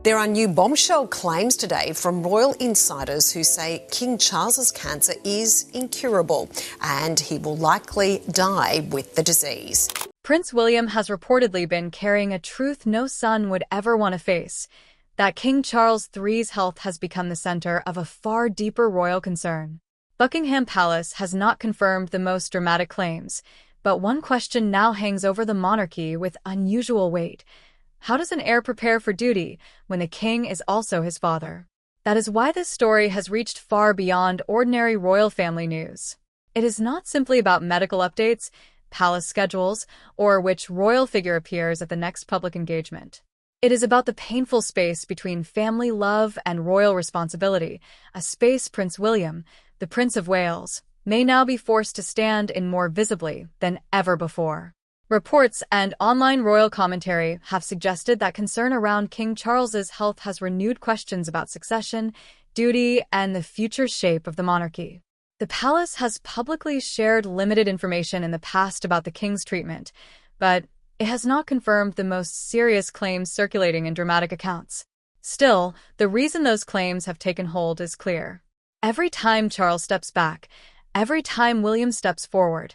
There are new bombshell claims today from royal insiders who say King Charles's cancer is incurable and he will likely die with the disease. Prince William has reportedly been carrying a truth no son would ever want to face, that King Charles III's health has become the center of a far deeper royal concern. Buckingham Palace has not confirmed the most dramatic claims, but one question now hangs over the monarchy with unusual weight. How does an heir prepare for duty when the king is also his father? That is why this story has reached far beyond ordinary royal family news. It is not simply about medical updates, palace schedules, or which royal figure appears at the next public engagement. It is about the painful space between family love and royal responsibility, a space Prince William, the Prince of Wales, may now be forced to stand in more visibly than ever before. Reports and online royal commentary have suggested that concern around King Charles's health has renewed questions about succession, duty, and the future shape of the monarchy. The palace has publicly shared limited information in the past about the king's treatment, but it has not confirmed the most serious claims circulating in dramatic accounts. Still, the reason those claims have taken hold is clear. Every time Charles steps back, every time William steps forward,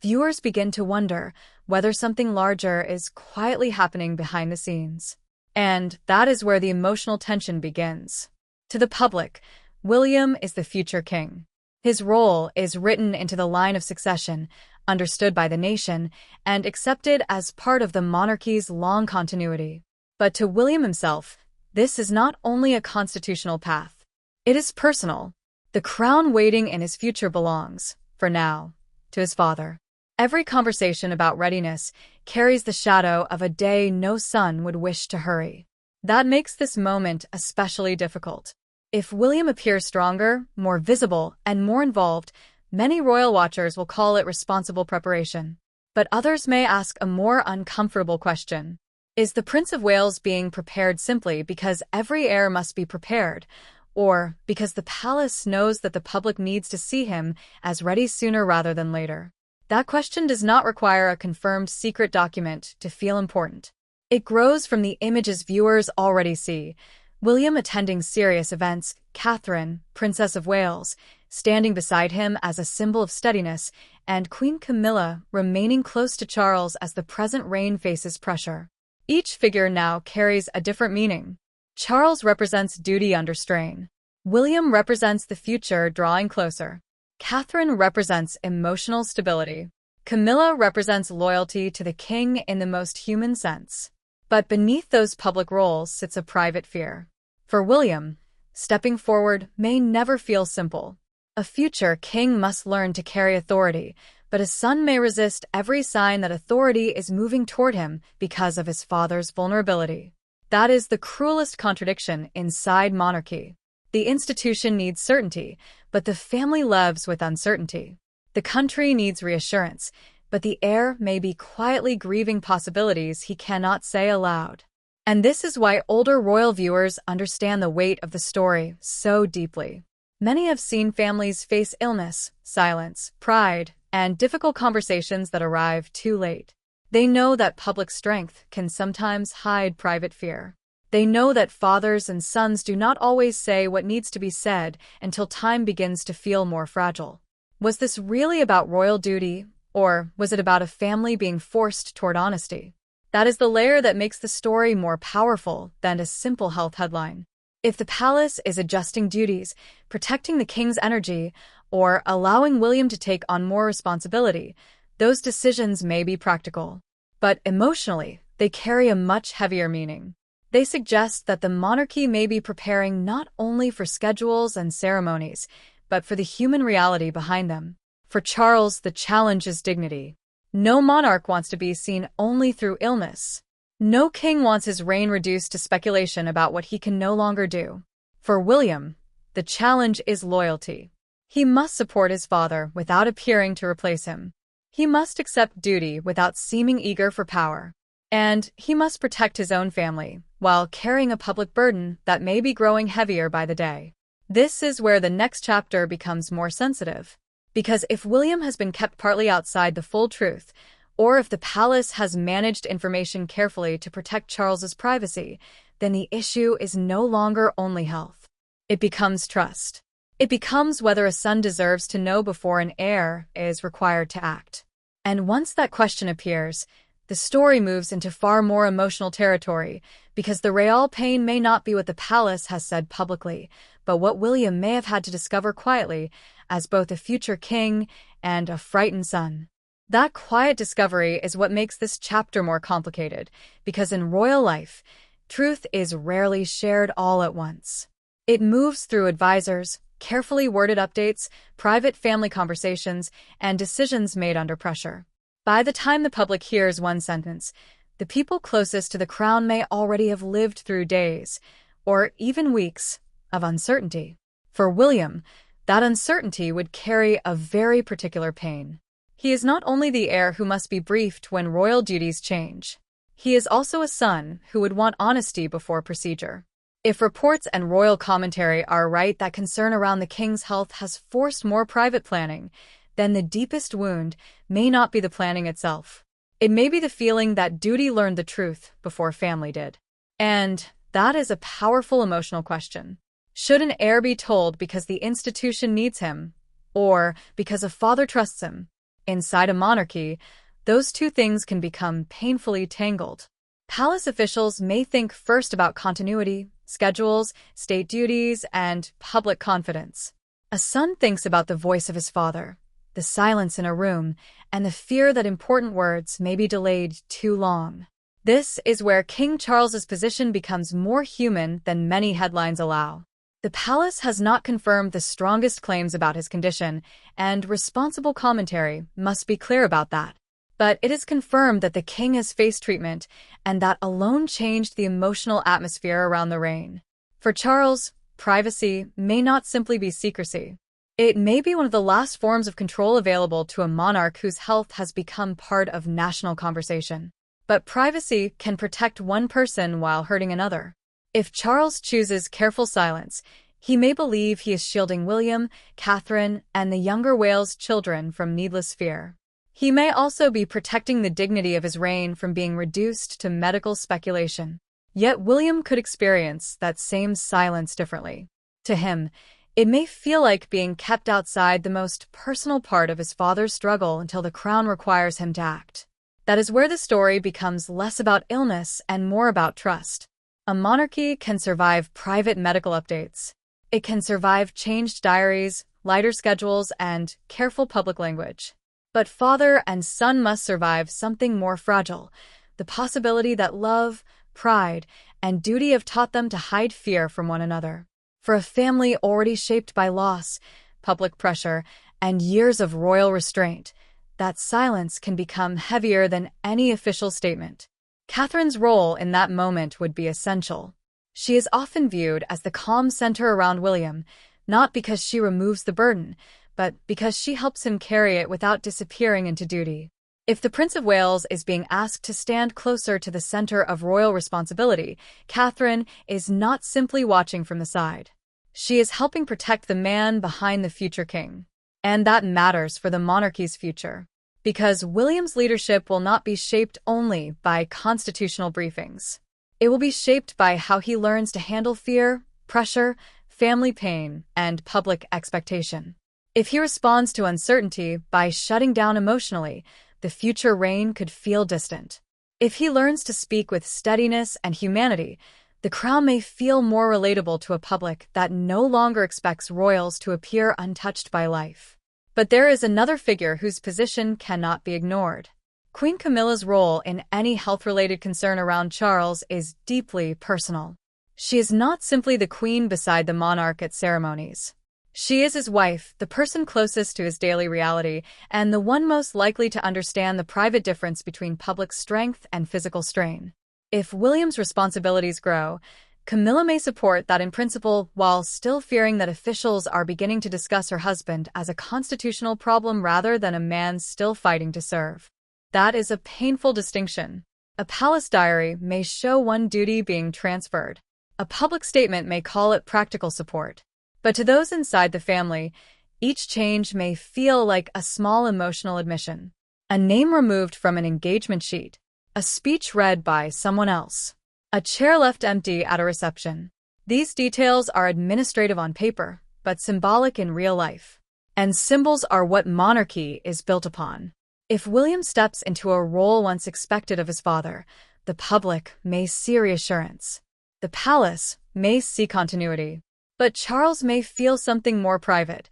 viewers begin to wonder whether something larger is quietly happening behind the scenes. And that is where the emotional tension begins. To the public, William is the future king. His role is written into the line of succession, understood by the nation, and accepted as part of the monarchy's long continuity. But to William himself, this is not only a constitutional path. It is personal. The crown waiting in his future belongs, for now, to his father. Every conversation about readiness carries the shadow of a day no son would wish to hurry. That makes this moment especially difficult. If William appears stronger, more visible, and more involved, many royal watchers will call it responsible preparation. But others may ask a more uncomfortable question. Is the Prince of Wales being prepared simply because every heir must be prepared, or because the palace knows that the public needs to see him as ready sooner rather than later? That question does not require a confirmed secret document to feel important. It grows from the images viewers already see. William attending serious events, Catherine, Princess of Wales, standing beside him as a symbol of steadiness, and Queen Camilla remaining close to Charles as the present reign faces pressure. Each figure now carries a different meaning. Charles represents duty under strain. William represents the future drawing closer. Catherine represents emotional stability. Camilla represents loyalty to the king in the most human sense. But beneath those public roles sits a private fear. For William, stepping forward may never feel simple. A future king must learn to carry authority, but a son may resist every sign that authority is moving toward him because of his father's vulnerability. That is the cruelest contradiction inside monarchy. The institution needs certainty, but the family lives with uncertainty. The country needs reassurance, but the heir may be quietly grieving possibilities he cannot say aloud. And this is why older royal viewers understand the weight of the story so deeply. Many have seen families face illness, silence, pride, and difficult conversations that arrive too late. They know that public strength can sometimes hide private fear. They know that fathers and sons do not always say what needs to be said until time begins to feel more fragile. Was this really about royal duty, or was it about a family being forced toward honesty? That is the layer that makes the story more powerful than a simple health headline. If the palace is adjusting duties, protecting the king's energy, or allowing William to take on more responsibility, those decisions may be practical. But emotionally, they carry a much heavier meaning. They suggest that the monarchy may be preparing not only for schedules and ceremonies, but for the human reality behind them. For Charles, the challenge is dignity. No monarch wants to be seen only through illness. No king wants his reign reduced to speculation about what he can no longer do. For William, the challenge is loyalty. He must support his father without appearing to replace him. He must accept duty without seeming eager for power. And he must protect his own family, while carrying a public burden that may be growing heavier by the day. This is where the next chapter becomes more sensitive. Because if William has been kept partly outside the full truth, or if the palace has managed information carefully to protect Charles's privacy, then the issue is no longer only health. It becomes trust. It becomes whether a son deserves to know before an heir is required to act. And once that question appears, the story moves into far more emotional territory, because the real pain may not be what the palace has said publicly, but what William may have had to discover quietly as both a future king and a frightened son. That quiet discovery is what makes this chapter more complicated, because in royal life, truth is rarely shared all at once. It moves through advisors, carefully worded updates, private family conversations, and decisions made under pressure. By the time the public hears one sentence, the people closest to the crown may already have lived through days, or even weeks, of uncertainty. For William, that uncertainty would carry a very particular pain. He is not only the heir who must be briefed when royal duties change. He is also a son who would want honesty before procedure. If reports and royal commentary are right that concern around the king's health has forced more private planning, then the deepest wound may not be the planning itself. It may be the feeling that duty learned the truth before family did. And that is a powerful emotional question. Should an heir be told because the institution needs him, or because a father trusts him? Inside a monarchy, those two things can become painfully tangled. Palace officials may think first about continuity, schedules, state duties, and public confidence. A son thinks about the voice of his father, the silence in a room, and the fear that important words may be delayed too long. This is where King Charles's position becomes more human than many headlines allow. The palace has not confirmed the strongest claims about his condition, and responsible commentary must be clear about that. But it is confirmed that the king has faced treatment, and that alone changed the emotional atmosphere around the reign. For Charles, privacy may not simply be secrecy. It may be one of the last forms of control available to a monarch whose health has become part of national conversation. But privacy can protect one person while hurting another. If Charles chooses careful silence, he may believe he is shielding William, Catherine, and the younger Wales children from needless fear. He may also be protecting the dignity of his reign from being reduced to medical speculation. Yet William could experience that same silence differently. To him, it may feel like being kept outside the most personal part of his father's struggle until the crown requires him to act. That is where the story becomes less about illness and more about trust. A monarchy can survive private medical updates. It can survive changed diaries, lighter schedules, and careful public language. But father and son must survive something more fragile, the possibility that love, pride, and duty have taught them to hide fear from one another. For a family already shaped by loss, public pressure, and years of royal restraint, that silence can become heavier than any official statement. Catherine's role in that moment would be essential. She is often viewed as the calm center around William, not because she removes the burden, but because she helps him carry it without disappearing into duty. If the Prince of Wales is being asked to stand closer to the center of royal responsibility, Catherine is not simply watching from the side. She is helping protect the man behind the future king. And that matters for the monarchy's future. Because William's leadership will not be shaped only by constitutional briefings. It will be shaped by how he learns to handle fear, pressure, family pain, and public expectation. If he responds to uncertainty by shutting down emotionally, the future reign could feel distant. If he learns to speak with steadiness and humanity, the crown may feel more relatable to a public that no longer expects royals to appear untouched by life. But there is another figure whose position cannot be ignored. Queen Camilla's role in any health-related concern around Charles is deeply personal. She is not simply the queen beside the monarch at ceremonies. She is his wife, the person closest to his daily reality, and the one most likely to understand the private difference between public strength and physical strain. If William's responsibilities grow, Camilla may support that in principle while still fearing that officials are beginning to discuss her husband as a constitutional problem rather than a man still fighting to serve. That is a painful distinction. A palace diary may show one duty being transferred. A public statement may call it practical support. But to those inside the family, each change may feel like a small emotional admission. A name removed from an engagement sheet. A speech read by someone else. A chair left empty at a reception. These details are administrative on paper, but symbolic in real life. And symbols are what monarchy is built upon. If William steps into a role once expected of his father, the public may see reassurance. The palace may see continuity. But Charles may feel something more private,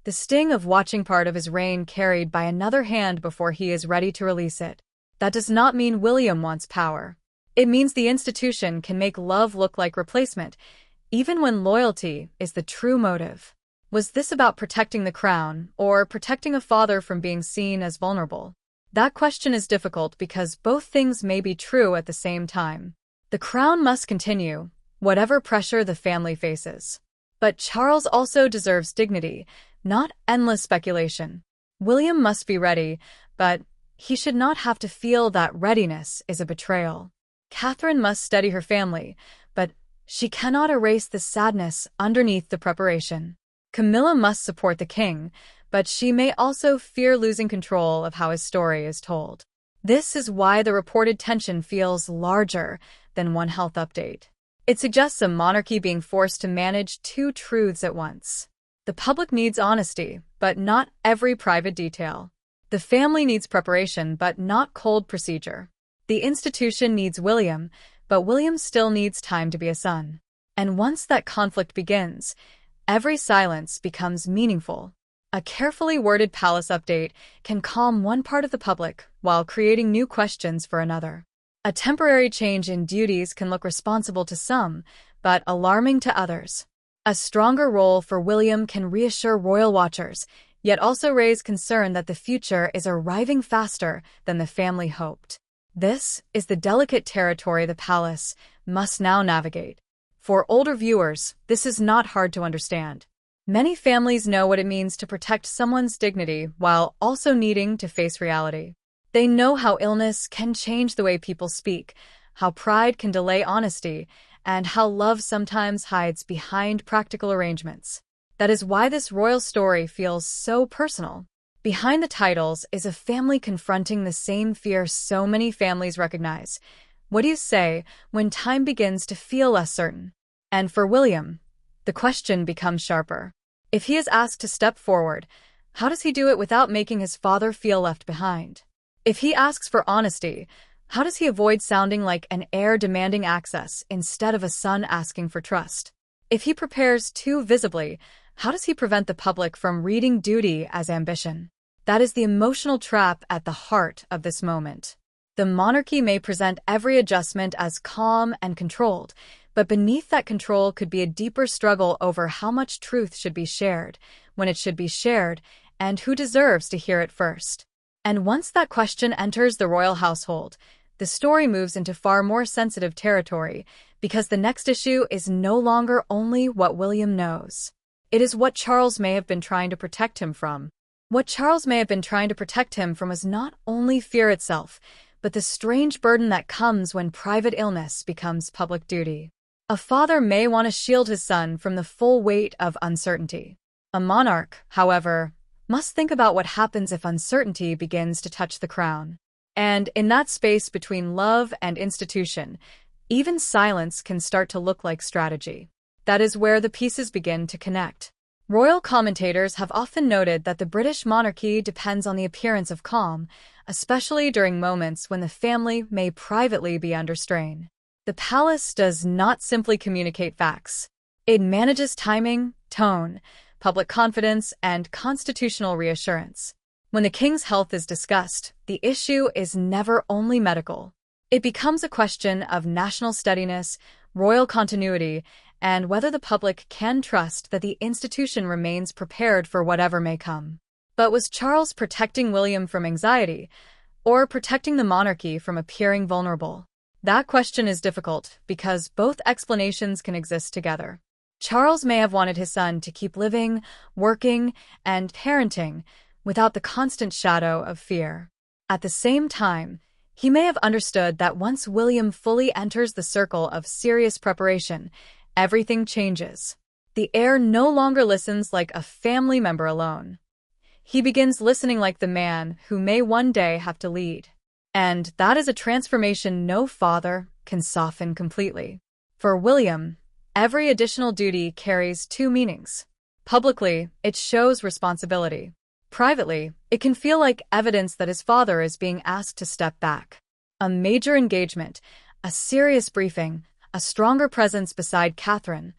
the sting of watching part of his reign carried by another hand before he is ready to release it. That does not mean William wants power. It means the institution can make love look like replacement, even when loyalty is the true motive. Was this about protecting the crown, or protecting a father from being seen as vulnerable? That question is difficult because both things may be true at the same time. The crown must continue, whatever pressure the family faces. But Charles also deserves dignity, not endless speculation. William must be ready, but he should not have to feel that readiness is a betrayal. Catherine must steady her family, but she cannot erase the sadness underneath the preparation. Camilla must support the king, but she may also fear losing control of how his story is told. This is why the reported tension feels larger than one health update. It suggests a monarchy being forced to manage two truths at once. The public needs honesty, but not every private detail. The family needs preparation, but not cold procedure. The institution needs William, but William still needs time to be a son. And once that conflict begins, every silence becomes meaningful. A carefully worded palace update can calm one part of the public while creating new questions for another. A temporary change in duties can look responsible to some, but alarming to others. A stronger role for William can reassure royal watchers, yet also raise concern that the future is arriving faster than the family hoped. This is the delicate territory the palace must now navigate. For older viewers, this is not hard to understand. Many families know what it means to protect someone's dignity while also needing to face reality. They know how illness can change the way people speak, how pride can delay honesty, and how love sometimes hides behind practical arrangements. That is why this royal story feels so personal. Behind the titles is a family confronting the same fear so many families recognize. What do you say when time begins to feel less certain? And for William, the question becomes sharper. If he is asked to step forward, how does he do it without making his father feel left behind? If he asks for honesty, how does he avoid sounding like an heir demanding access instead of a son asking for trust? If he prepares too visibly, how does he prevent the public from reading duty as ambition? That is the emotional trap at the heart of this moment. The monarchy may present every adjustment as calm and controlled, but beneath that control could be a deeper struggle over how much truth should be shared, when it should be shared, and who deserves to hear it first. And once that question enters the royal household, the story moves into far more sensitive territory, because the next issue is no longer only what William knows. It is what Charles may have been trying to protect him from. What Charles may have been trying to protect him from was not only fear itself, but the strange burden that comes when private illness becomes public duty. A father may want to shield his son from the full weight of uncertainty. A monarch, however, must think about what happens if uncertainty begins to touch the crown. And in that space between love and institution, even silence can start to look like strategy. That is where the pieces begin to connect. Royal commentators have often noted that the British monarchy depends on the appearance of calm, especially during moments when the family may privately be under strain. The palace does not simply communicate facts. It manages timing, tone, public confidence, and constitutional reassurance. When the king's health is discussed, the issue is never only medical. It becomes a question of national steadiness, royal continuity, and whether the public can trust that the institution remains prepared for whatever may come. But was Charles protecting William from anxiety, or protecting the monarchy from appearing vulnerable? That question is difficult because both explanations can exist together. Charles may have wanted his son to keep living, working, and parenting without the constant shadow of fear. At the same time, he may have understood that once William fully enters the circle of serious preparation, everything changes. The heir no longer listens like a family member alone. He begins listening like the man who may one day have to lead. And that is a transformation no father can soften completely. For William, every additional duty carries two meanings. Publicly, it shows responsibility. Privately, it can feel like evidence that his father is being asked to step back. A major engagement, a serious briefing, a stronger presence beside Catherine,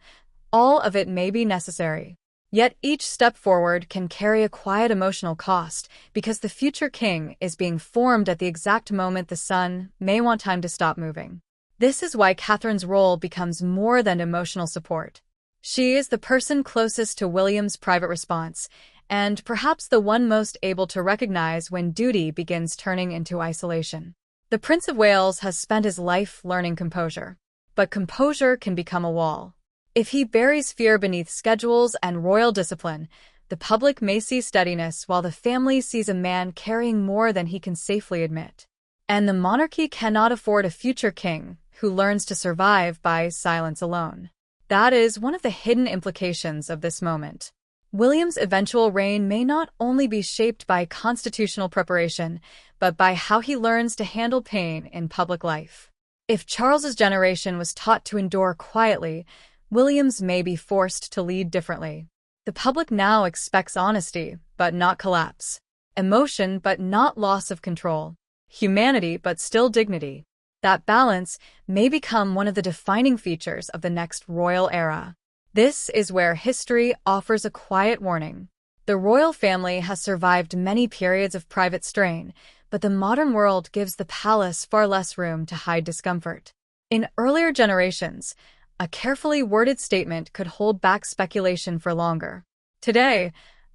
all of it may be necessary. Yet each step forward can carry a quiet emotional cost because the future king is being formed at the exact moment the son may want time to stop moving. This is why Catherine's role becomes more than emotional support. She is the person closest to William's private response, and perhaps the one most able to recognize when duty begins turning into isolation. The Prince of Wales has spent his life learning composure, but composure can become a wall. If he buries fear beneath schedules and royal discipline, the public may see steadiness while the family sees a man carrying more than he can safely admit. And the monarchy cannot afford a future king who learns to survive by silence alone. That is one of the hidden implications of this moment. William's eventual reign may not only be shaped by constitutional preparation, but by how he learns to handle pain in public life. If Charles's generation was taught to endure quietly, William's may be forced to lead differently. The public now expects honesty, but not collapse. Emotion, but not loss of control. Humanity, but still dignity. That balance may become one of the defining features of the next royal era. This is where history offers a quiet warning. The royal family has survived many periods of private strain, but the modern world gives the palace far less room to hide discomfort. In earlier generations, a carefully worded statement could hold back speculation for longer. Today,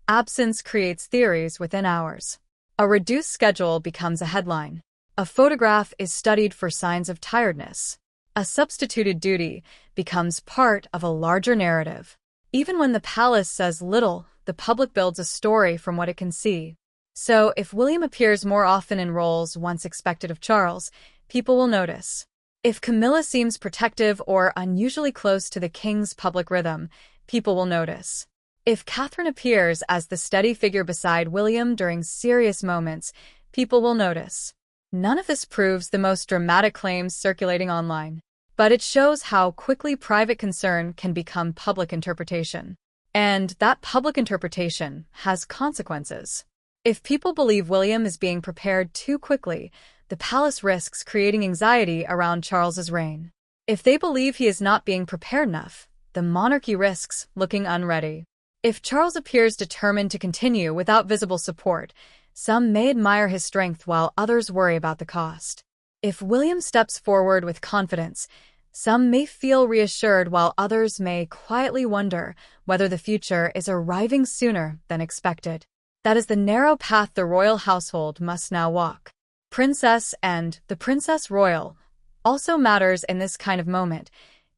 absence creates theories within hours. A reduced schedule becomes a headline. A photograph is studied for signs of tiredness. A substituted duty becomes part of a larger narrative. Even when the palace says little, the public builds a story from what it can see. So, if William appears more often in roles once expected of Charles, people will notice. If Camilla seems protective or unusually close to the king's public rhythm, people will notice. If Catherine appears as the steady figure beside William during serious moments, people will notice. None of this proves the most dramatic claims circulating online, but it shows how quickly private concern can become public interpretation. And that public interpretation has consequences. If people believe William is being prepared too quickly, the palace risks creating anxiety around Charles's reign. If they believe he is not being prepared enough, the monarchy risks looking unready. If Charles appears determined to continue without visible support, some may admire his strength while others worry about the cost. If William steps forward with confidence, some may feel reassured while others may quietly wonder whether the future is arriving sooner than expected. That is the narrow path the royal household must now walk. Princess and the Princess Royal also matters in this kind of moment,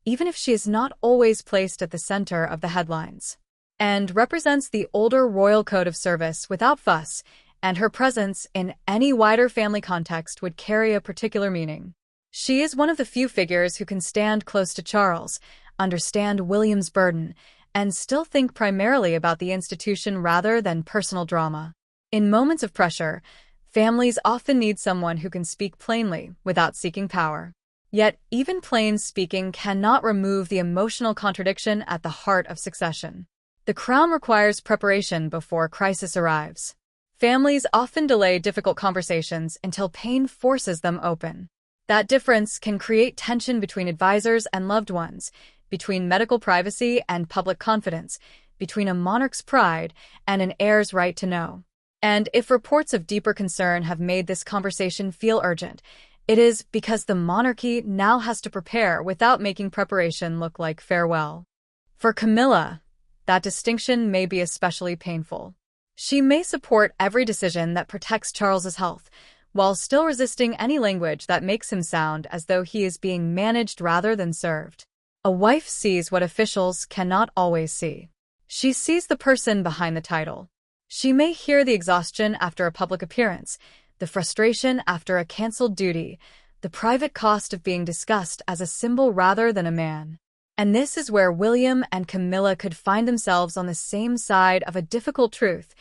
even if she is not always placed at the center of the headlines, and represents the older royal code of service without fuss, and her presence in any wider family context would carry a particular meaning. She is one of the few figures who can stand close to Charles, understand William's burden, and still think primarily about the institution rather than personal drama. In moments of pressure, families often need someone who can speak plainly without seeking power. Yet, even plain speaking cannot remove the emotional contradiction at the heart of succession. The crown requires preparation before crisis arrives. Families often delay difficult conversations until pain forces them open. That difference can create tension between advisors and loved ones, between medical privacy and public confidence, between a monarch's pride and an heir's right to know. And if reports of deeper concern have made this conversation feel urgent, it is because the monarchy now has to prepare without making preparation look like farewell. For Camilla, that distinction may be especially painful. She may support every decision that protects Charles's health, while still resisting any language that makes him sound as though he is being managed rather than served. A wife sees what officials cannot always see. She sees the person behind the title. She may hear the exhaustion after a public appearance, the frustration after a cancelled duty, the private cost of being discussed as a symbol rather than a man. And this is where William and Camilla could find themselves on the same side of a difficult truth,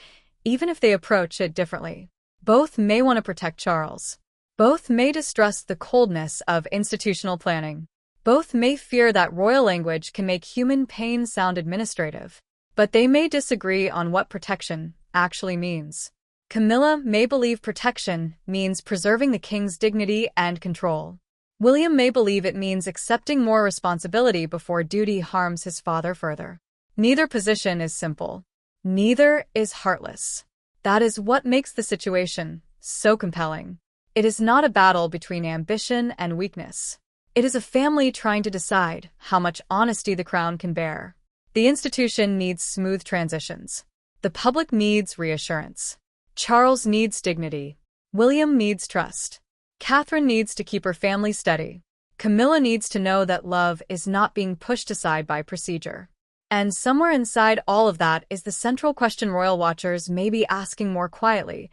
even if they approach it differently. Both may want to protect Charles. Both may distrust the coldness of institutional planning. Both may fear that royal language can make human pain sound administrative. But they may disagree on what protection actually means. Camilla may believe protection means preserving the king's dignity and control. William may believe it means accepting more responsibility before duty harms his father further. Neither position is simple. Neither is heartless. That is what makes the situation so compelling. It is not a battle between ambition and weakness. It is a family trying to decide how much honesty the crown can bear. The institution needs smooth transitions. The public needs reassurance. Charles needs dignity. William needs trust. Catherine needs to keep her family steady. Camilla needs to know that love is not being pushed aside by procedure. And somewhere inside all of that is the central question royal watchers may be asking more quietly.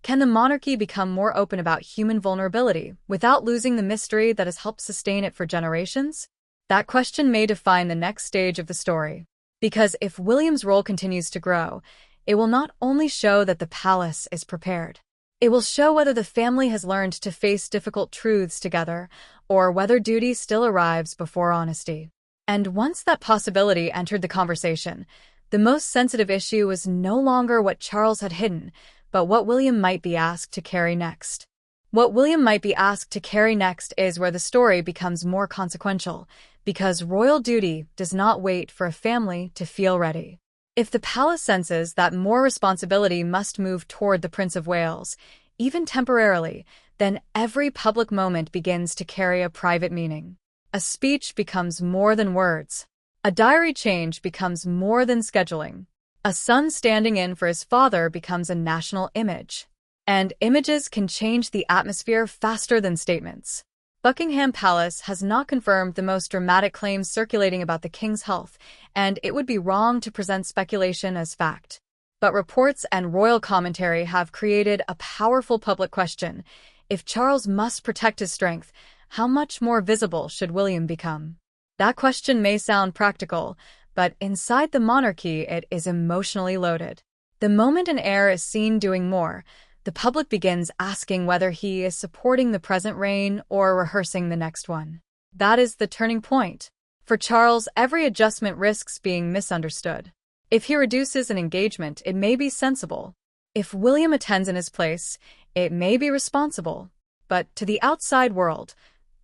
Can the monarchy become more open about human vulnerability without losing the mystery that has helped sustain it for generations? That question may define the next stage of the story. Because if William's role continues to grow, it will not only show that the palace is prepared. It will show whether the family has learned to face difficult truths together, or whether duty still arrives before honesty. And once that possibility entered the conversation, the most sensitive issue was no longer what Charles had hidden, but what William might be asked to carry next. What William might be asked to carry next is where the story becomes more consequential, because royal duty does not wait for a family to feel ready. If the palace senses that more responsibility must move toward the Prince of Wales, even temporarily, then every public moment begins to carry a private meaning. A speech becomes more than words. A diary change becomes more than scheduling. A son standing in for his father becomes a national image. And images can change the atmosphere faster than statements. Buckingham Palace has not confirmed the most dramatic claims circulating about the king's health, and it would be wrong to present speculation as fact. But reports and royal commentary have created a powerful public question. If Charles must protect his strength, how much more visible should William become? That question may sound practical, but inside the monarchy it is emotionally loaded. The moment an heir is seen doing more, the public begins asking whether he is supporting the present reign or rehearsing the next one. That is the turning point. For Charles, every adjustment risks being misunderstood. If he reduces an engagement, it may be sensible. If William attends in his place, it may be responsible. But to the outside world,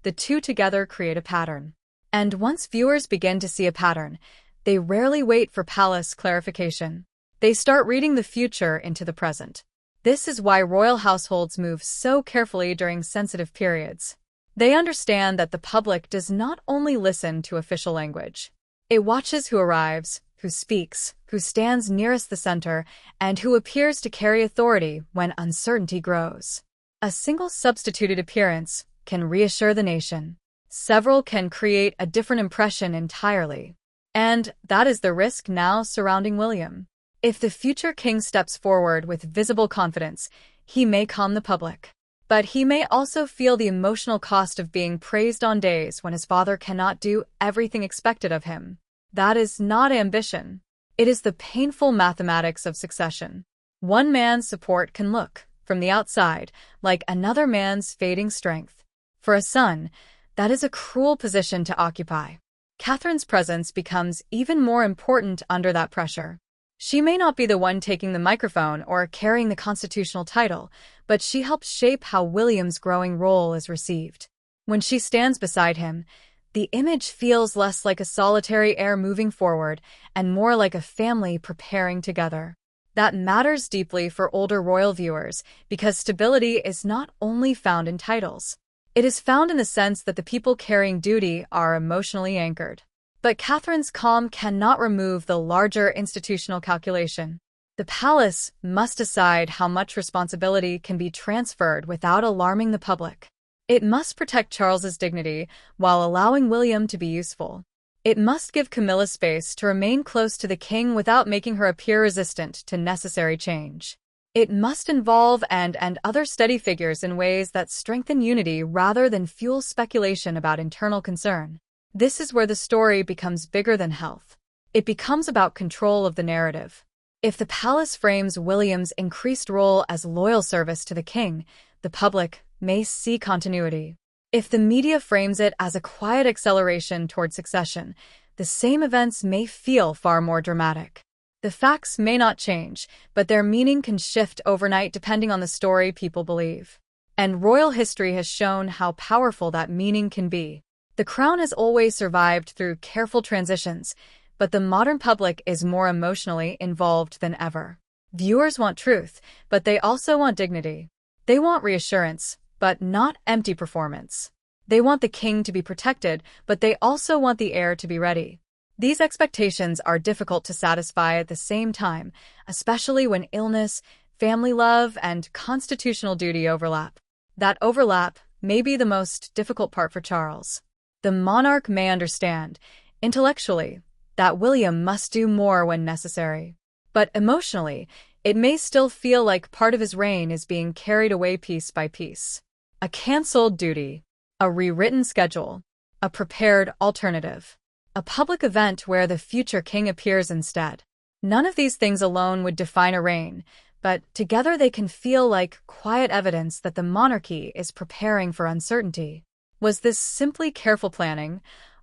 the two together create a pattern. And once viewers begin to see a pattern, they rarely wait for palace clarification. They start reading the future into the present. This is why royal households move so carefully during sensitive periods. They understand that the public does not only listen to official language. It watches who arrives, who speaks, who stands nearest the center, and who appears to carry authority when uncertainty grows. A single substituted appearance can reassure the nation. Several can create a different impression entirely. And that is the risk now surrounding William. If the future king steps forward with visible confidence, he may calm the public. But he may also feel the emotional cost of being praised on days when his father cannot do everything expected of him. That is not ambition. It is the painful mathematics of succession. One man's support can look, from the outside, like another man's fading strength. For a son, that is a cruel position to occupy. Catherine's presence becomes even more important under that pressure. She may not be the one taking the microphone or carrying the constitutional title, but she helps shape how William's growing role is received. When she stands beside him, the image feels less like a solitary heir moving forward and more like a family preparing together. That matters deeply for older royal viewers because stability is not only found in titles. It is found in the sense that the people carrying duty are emotionally anchored. But Catherine's calm cannot remove the larger institutional calculation. The palace must decide how much responsibility can be transferred without alarming the public. It must protect Charles's dignity while allowing William to be useful. It must give Camilla space to remain close to the king without making her appear resistant to necessary change. It must involve and other steady figures in ways that strengthen unity rather than fuel speculation about internal concern. This is where the story becomes bigger than health. It becomes about control of the narrative. If the palace frames William's increased role as loyal service to the king, the public may see continuity. If the media frames it as a quiet acceleration toward succession, the same events may feel far more dramatic. The facts may not change, but their meaning can shift overnight depending on the story people believe. And royal history has shown how powerful that meaning can be. The crown has always survived through careful transitions, but the modern public is more emotionally involved than ever. Viewers want truth, but they also want dignity. They want reassurance, but not empty performance. They want the king to be protected, but they also want the heir to be ready. These expectations are difficult to satisfy at the same time, especially when illness, family love, and constitutional duty overlap. That overlap may be the most difficult part for Charles. The monarch may understand, intellectually, that William must do more when necessary. But emotionally, it may still feel like part of his reign is being carried away piece by piece. A cancelled duty, a rewritten schedule, a prepared alternative, a public event where the future king appears instead. None of these things alone would define a reign, but together they can feel like quiet evidence that the monarchy is preparing for uncertainty. Was this simply careful planning,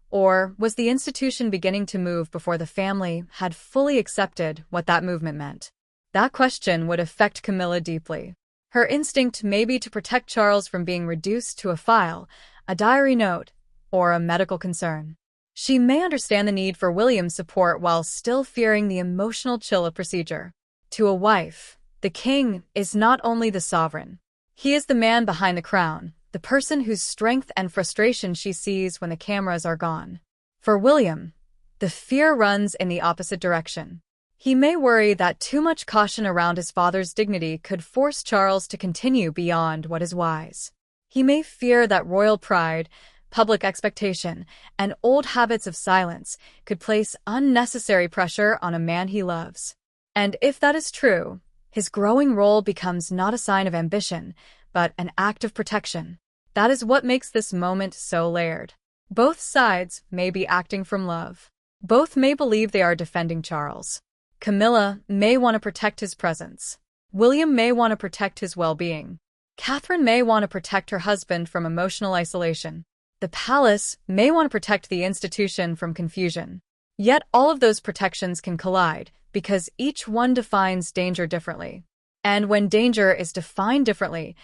or was the institution beginning to move before the family had fully accepted what that movement meant? That question would affect Camilla deeply. Her instinct may be to protect Charles from being reduced to a file, a diary note, or a medical concern. She may understand the need for William's support while still fearing the emotional chill of procedure. To a wife, the king is not only the sovereign. He is the man behind the crown, the person whose strength and frustration she sees when the cameras are gone. For William, the fear runs in the opposite direction. He may worry that too much caution around his father's dignity could force Charles to continue beyond what is wise. He may fear that royal pride, public expectation, and old habits of silence could place unnecessary pressure on a man he loves. And if that is true, his growing role becomes not a sign of ambition, but an act of protection. That is what makes this moment so layered. Both sides may be acting from love. Both may believe they are defending Charles. Camilla may want to protect his presence. William may want to protect his well-being. Catherine may want to protect her husband from emotional isolation. The palace may want to protect the institution from confusion. Yet all of those protections can collide, because each one defines danger differently. And when danger is defined differently,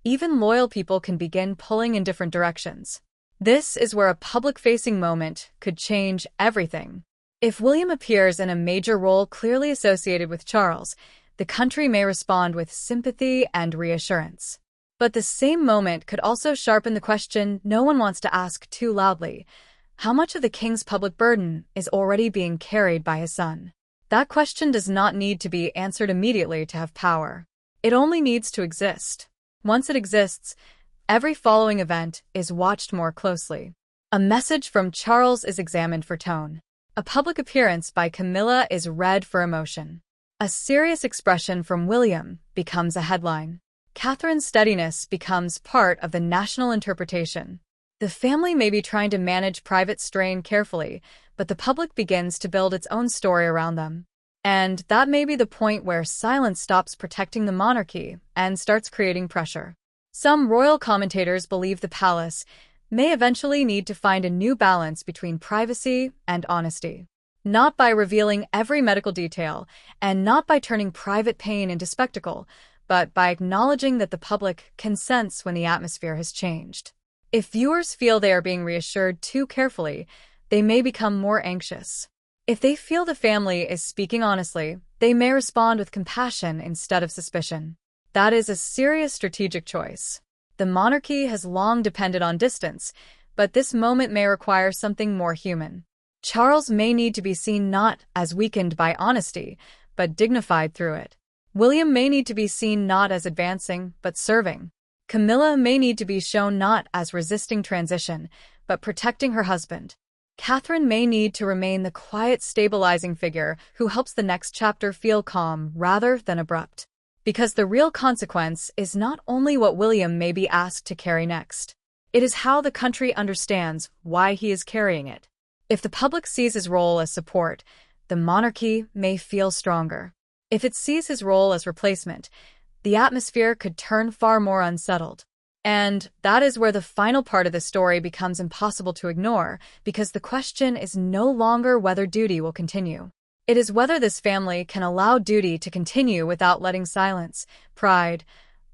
even loyal people can begin pulling in different directions. This is where a public-facing moment could change everything. If William appears in a major role clearly associated with Charles, the country may respond with sympathy and reassurance. But the same moment could also sharpen the question no one wants to ask too loudly: how much of the king's public burden is already being carried by his son? That question does not need to be answered immediately to have power. It only needs to exist. Once it exists, every following event is watched more closely. A message from Charles is examined for tone. A public appearance by Camilla is read for emotion. A serious expression from William becomes a headline. Catherine's steadiness becomes part of the national interpretation. The family may be trying to manage private strain carefully, but the public begins to build its own story around them. And that may be the point where silence stops protecting the monarchy and starts creating pressure. Some royal commentators believe the palace may eventually need to find a new balance between privacy and honesty. Not by revealing every medical detail, and not by turning private pain into spectacle, but by acknowledging that the public can sense when the atmosphere has changed. If viewers feel they are being reassured too carefully, they may become more anxious. If they feel the family is speaking honestly, they may respond with compassion instead of suspicion. That is a serious strategic choice. The monarchy has long depended on distance, but this moment may require something more human. Charles may need to be seen not as weakened by honesty, but dignified through it. William may need to be seen not as advancing, but serving. Camilla may need to be shown not as resisting transition, but protecting her husband. Catherine may need to remain the quiet, stabilizing figure who helps the next chapter feel calm rather than abrupt. Because the real consequence is not only what William may be asked to carry next. It is how the country understands why he is carrying it. If the public sees his role as support, the monarchy may feel stronger. If it sees his role as replacement, the atmosphere could turn far more unsettled. And that is where the final part of the story becomes impossible to ignore, because the question is no longer whether duty will continue. It is whether this family can allow duty to continue without letting silence, pride,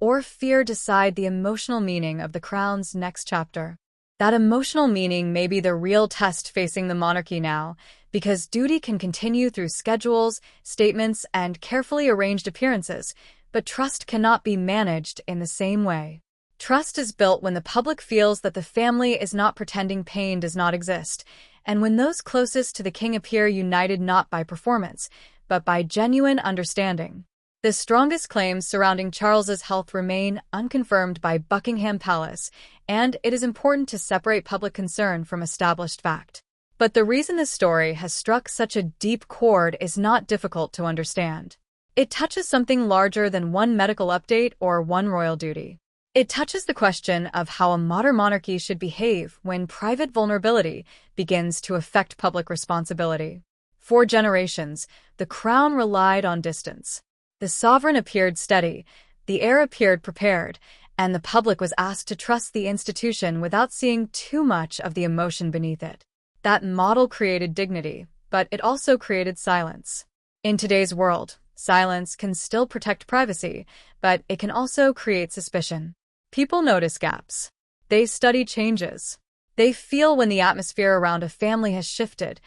or fear decide the emotional meaning of the crown's next chapter. That emotional meaning may be the real test facing the monarchy now, because duty can continue through schedules, statements, and carefully arranged appearances, but trust cannot be managed in the same way. Trust is built when the public feels that the family is not pretending pain does not exist, and when those closest to the king appear united not by performance, but by genuine understanding. The strongest claims surrounding Charles's health remain unconfirmed by Buckingham Palace, and it is important to separate public concern from established fact. But the reason this story has struck such a deep chord is not difficult to understand. It touches something larger than one medical update or one royal duty. It touches the question of how a modern monarchy should behave when private vulnerability begins to affect public responsibility. For generations, the crown relied on distance. The sovereign appeared steady, the heir appeared prepared, and the public was asked to trust the institution without seeing too much of the emotion beneath it. That model created dignity, but it also created silence. In today's world, silence can still protect privacy, but it can also create suspicion. People notice gaps. They study changes. They feel when the atmosphere around a family has shifted,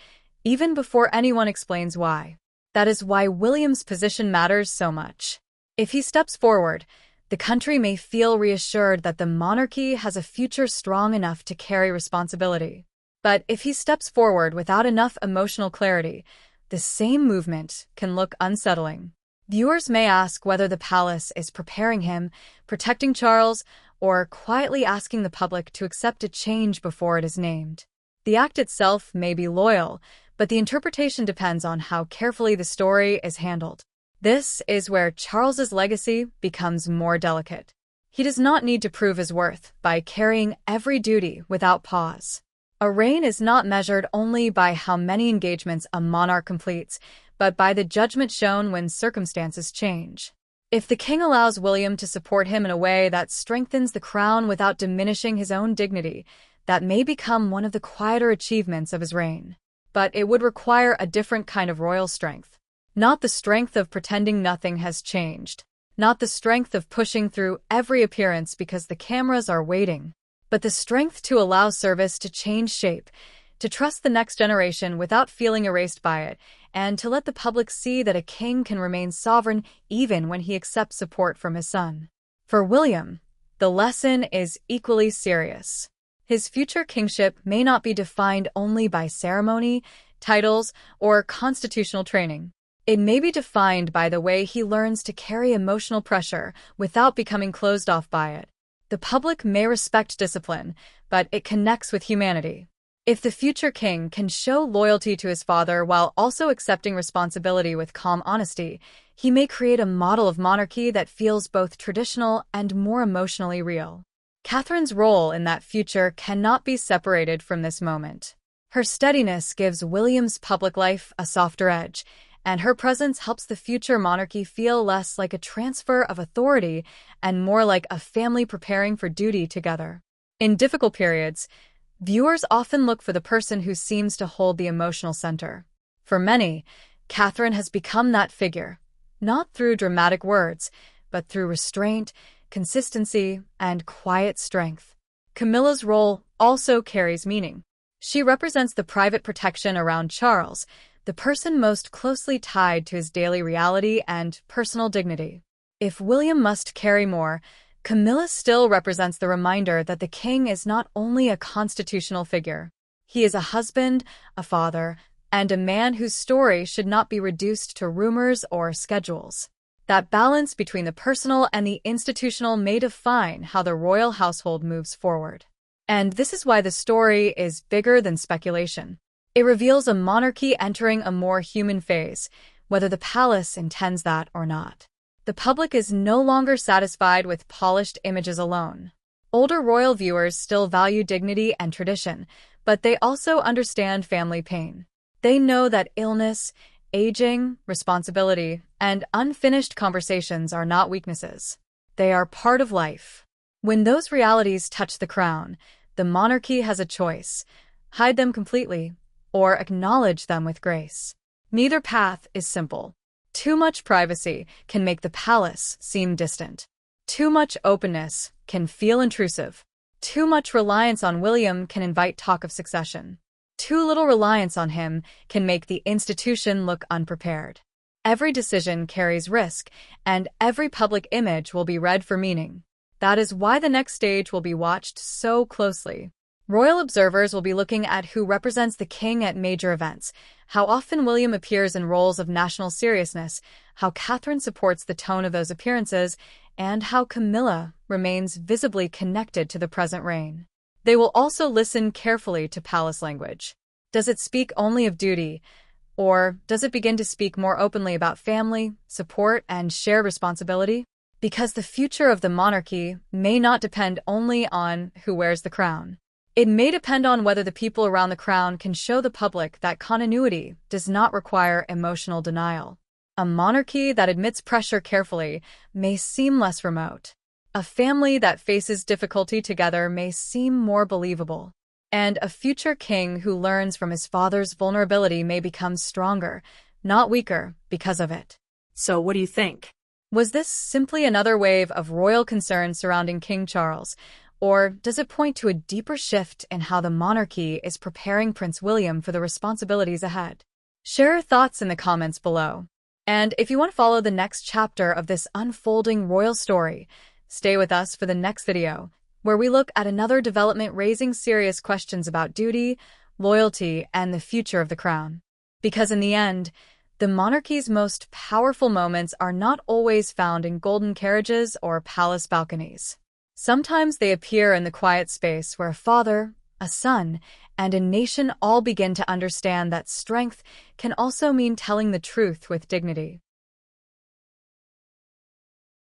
even before anyone explains why. That is why William's position matters so much. If he steps forward, the country may feel reassured that the monarchy has a future strong enough to carry responsibility. But if he steps forward without enough emotional clarity, the same movement can look unsettling. Viewers may ask whether the palace is preparing him, protecting Charles, or quietly asking the public to accept a change before it is named. The act itself may be loyal, but the interpretation depends on how carefully the story is handled. This is where Charles's legacy becomes more delicate. He does not need to prove his worth by carrying every duty without pause. A reign is not measured only by how many engagements a monarch completes, but by the judgment shown when circumstances change. If the king allows William to support him in a way that strengthens the crown without diminishing his own dignity, that may become one of the quieter achievements of his reign. But it would require a different kind of royal strength. Not the strength of pretending nothing has changed. Not the strength of pushing through every appearance because the cameras are waiting. But the strength to allow service to change shape, to trust the next generation without feeling erased by it, and to let the public see that a king can remain sovereign even when he accepts support from his son. For William, the lesson is equally serious. His future kingship may not be defined only by ceremony, titles, or constitutional training. It may be defined by the way he learns to carry emotional pressure without becoming closed off by it. The public may respect discipline, but it connects with humanity. If the future king can show loyalty to his father while also accepting responsibility with calm honesty, he may create a model of monarchy that feels both traditional and more emotionally real. Catherine's role in that future cannot be separated from this moment. Her steadiness gives William's public life a softer edge, and her presence helps the future monarchy feel less like a transfer of authority and more like a family preparing for duty together. In difficult periods, viewers often look for the person who seems to hold the emotional center. For many, Catherine has become that figure, not through dramatic words, but through restraint, consistency, and quiet strength. Camilla's role also carries meaning. She represents the private protection around Charles, the person most closely tied to his daily reality and personal dignity. If William must carry more, Camilla still represents the reminder that the king is not only a constitutional figure. He is a husband, a father, and a man whose story should not be reduced to rumors or schedules. That balance between the personal and the institutional may define how the royal household moves forward. And this is why the story is bigger than speculation. It reveals a monarchy entering a more human phase, whether the palace intends that or not. The public is no longer satisfied with polished images alone. Older royal viewers still value dignity and tradition, but they also understand family pain. They know that illness, aging, responsibility, and unfinished conversations are not weaknesses. They are part of life. When those realities touch the crown, the monarchy has a choice: hide them completely, or acknowledge them with grace. Neither path is simple. Too much privacy can make the palace seem distant. Too much openness can feel intrusive. Too much reliance on William can invite talk of succession. Too little reliance on him can make the institution look unprepared. Every decision carries risk, and every public image will be read for meaning. That is why the next stage will be watched so closely. Royal observers will be looking at who represents the king at major events, how often William appears in roles of national seriousness, how Catherine supports the tone of those appearances, and how Camilla remains visibly connected to the present reign. They will also listen carefully to palace language. Does it speak only of duty, or does it begin to speak more openly about family, support, and shared responsibility? Because the future of the monarchy may not depend only on who wears the crown. It may depend on whether the people around the crown can show the public that continuity does not require emotional denial. A monarchy that admits pressure carefully may seem less remote. A family that faces difficulty together may seem more believable. And a future king who learns from his father's vulnerability may become stronger, not weaker, because of it. So what do you think? Was this simply another wave of royal concern surrounding King Charles? Or does it point to a deeper shift in how the monarchy is preparing Prince William for the responsibilities ahead? Share your thoughts in the comments below. And if you want to follow the next chapter of this unfolding royal story, stay with us for the next video, where we look at another development raising serious questions about duty, loyalty, and the future of the crown. Because in the end, the monarchy's most powerful moments are not always found in golden carriages or palace balconies. Sometimes they appear in the quiet space where a father, a son, and a nation all begin to understand that strength can also mean telling the truth with dignity.